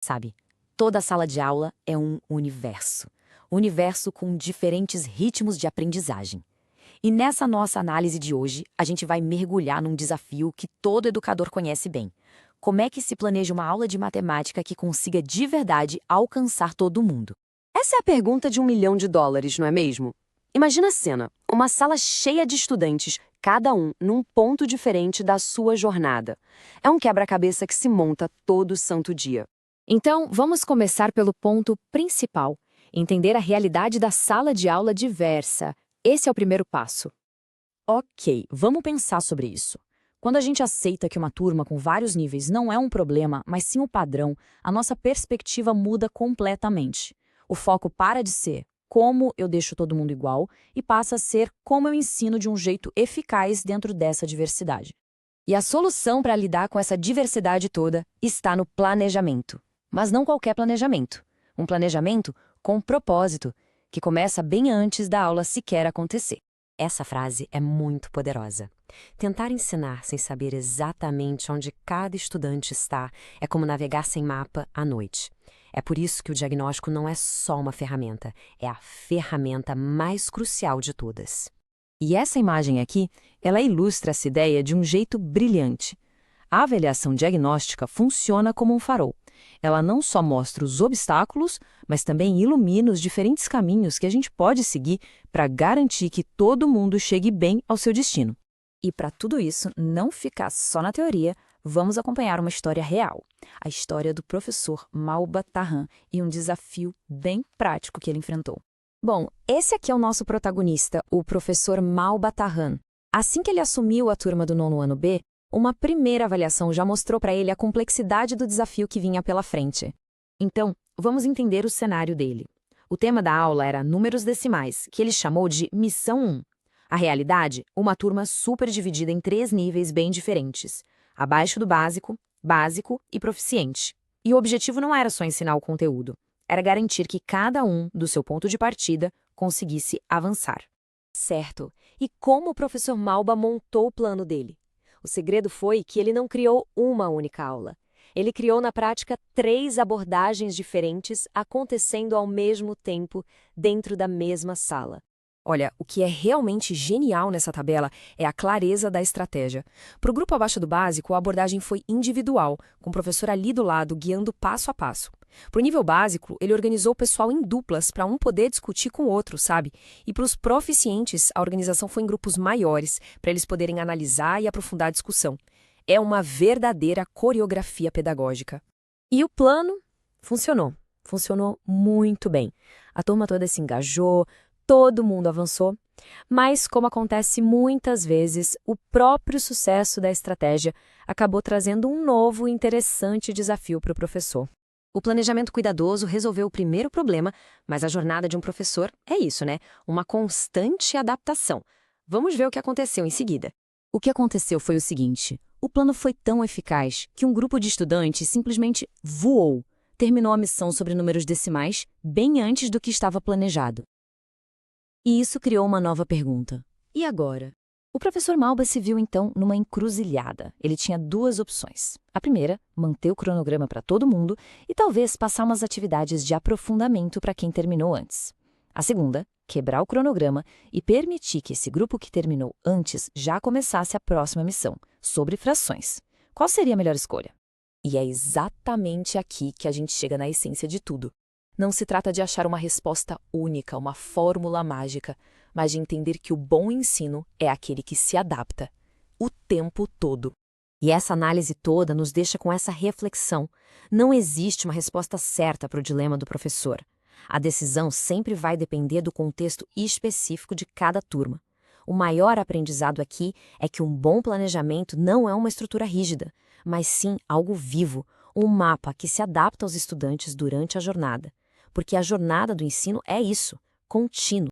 Sabe, toda sala de aula é um universo. Universo com diferentes ritmos de aprendizagem. E nessa nossa análise de hoje, a gente vai mergulhar num desafio que todo educador conhece bem. Como é que se planeja uma aula de matemática que consiga de verdade alcançar todo mundo? Essa é a pergunta de US$ 1 milhão, não é mesmo? Imagina a cena, uma sala cheia de estudantes, cada um num ponto diferente da sua jornada. É um quebra-cabeça que se monta todo santo dia. Então, vamos começar pelo ponto principal: entender a realidade da sala de aula diversa. Esse é o primeiro passo. Ok, vamos pensar sobre isso. Quando a gente aceita que uma turma com vários níveis não é um problema, mas sim um padrão, a nossa perspectiva muda completamente. O foco para de ser como eu deixo todo mundo igual e passa a ser como eu ensino de um jeito eficaz dentro dessa diversidade. E a solução para lidar com essa diversidade toda está no planejamento. Mas não qualquer planejamento. Um planejamento com propósito, que começa bem antes da aula sequer acontecer. Essa frase é muito poderosa. Tentar ensinar sem saber exatamente onde cada estudante está é como navegar sem mapa à noite. É por isso que o diagnóstico não é só uma ferramenta, é a ferramenta mais crucial de todas. E essa imagem aqui, ela ilustra essa ideia de um jeito brilhante. A avaliação diagnóstica funciona como um farol. Ela não só mostra os obstáculos, mas também ilumina os diferentes caminhos que a gente pode seguir para garantir que todo mundo chegue bem ao seu destino. E para tudo isso não ficar só na teoria, vamos acompanhar uma história real. A história do professor Malba Tahan e um desafio bem prático que ele enfrentou. Bom, esse aqui é o nosso protagonista, o professor Malba Tahan. Assim que ele assumiu a turma do 9º ano B, uma primeira avaliação já mostrou para ele a complexidade do desafio que vinha pela frente. Então, vamos entender o cenário dele. O tema da aula era números decimais, que ele chamou de Missão 1. A realidade, uma turma super dividida em 3 níveis bem diferentes: abaixo do básico, básico e proficiente. E o objetivo não era só ensinar o conteúdo, era garantir que cada um, do seu ponto de partida, conseguisse avançar. Certo. E como o professor Malba montou o plano dele? O segredo foi que ele não criou uma única aula. Ele criou na prática 3 abordagens diferentes acontecendo ao mesmo tempo dentro da mesma sala. Olha, o que é realmente genial nessa tabela é a clareza da estratégia. Para o grupo abaixo do básico, a abordagem foi individual, com o professor ali do lado guiando passo a passo. Para o nível básico, ele organizou o pessoal em duplas para um poder discutir com o outro, sabe? E para os proficientes, a organização foi em grupos maiores, para eles poderem analisar e aprofundar a discussão. É uma verdadeira coreografia pedagógica. E o plano funcionou. Funcionou muito bem. A turma toda se engajou, todo mundo avançou, mas, como acontece muitas vezes, o próprio sucesso da estratégia acabou trazendo um novo e interessante desafio para o professor. O planejamento cuidadoso resolveu o primeiro problema, mas a jornada de um professor é isso, né? Uma constante adaptação. Vamos ver o que aconteceu em seguida. O que aconteceu foi o seguinte: o plano foi tão eficaz que um grupo de estudantes simplesmente voou, terminou a missão sobre números decimais bem antes do que estava planejado. E isso criou uma nova pergunta. E agora? O professor Malba se viu, então, numa encruzilhada. Ele tinha 2 opções. A primeira, manter o cronograma para todo mundo e talvez passar umas atividades de aprofundamento para quem terminou antes. A segunda, quebrar o cronograma e permitir que esse grupo que terminou antes já começasse a próxima missão, sobre frações. Qual seria a melhor escolha? E é exatamente aqui que a gente chega na essência de tudo. Não se trata de achar uma resposta única, uma fórmula mágica, mas de entender que o bom ensino é aquele que se adapta o tempo todo. E essa análise toda nos deixa com essa reflexão. Não existe uma resposta certa para o dilema do professor. A decisão sempre vai depender do contexto específico de cada turma. O maior aprendizado aqui é que um bom planejamento não é uma estrutura rígida, mas sim algo vivo, um mapa que se adapta aos estudantes durante a jornada. Porque a jornada do ensino é isso, contínuo.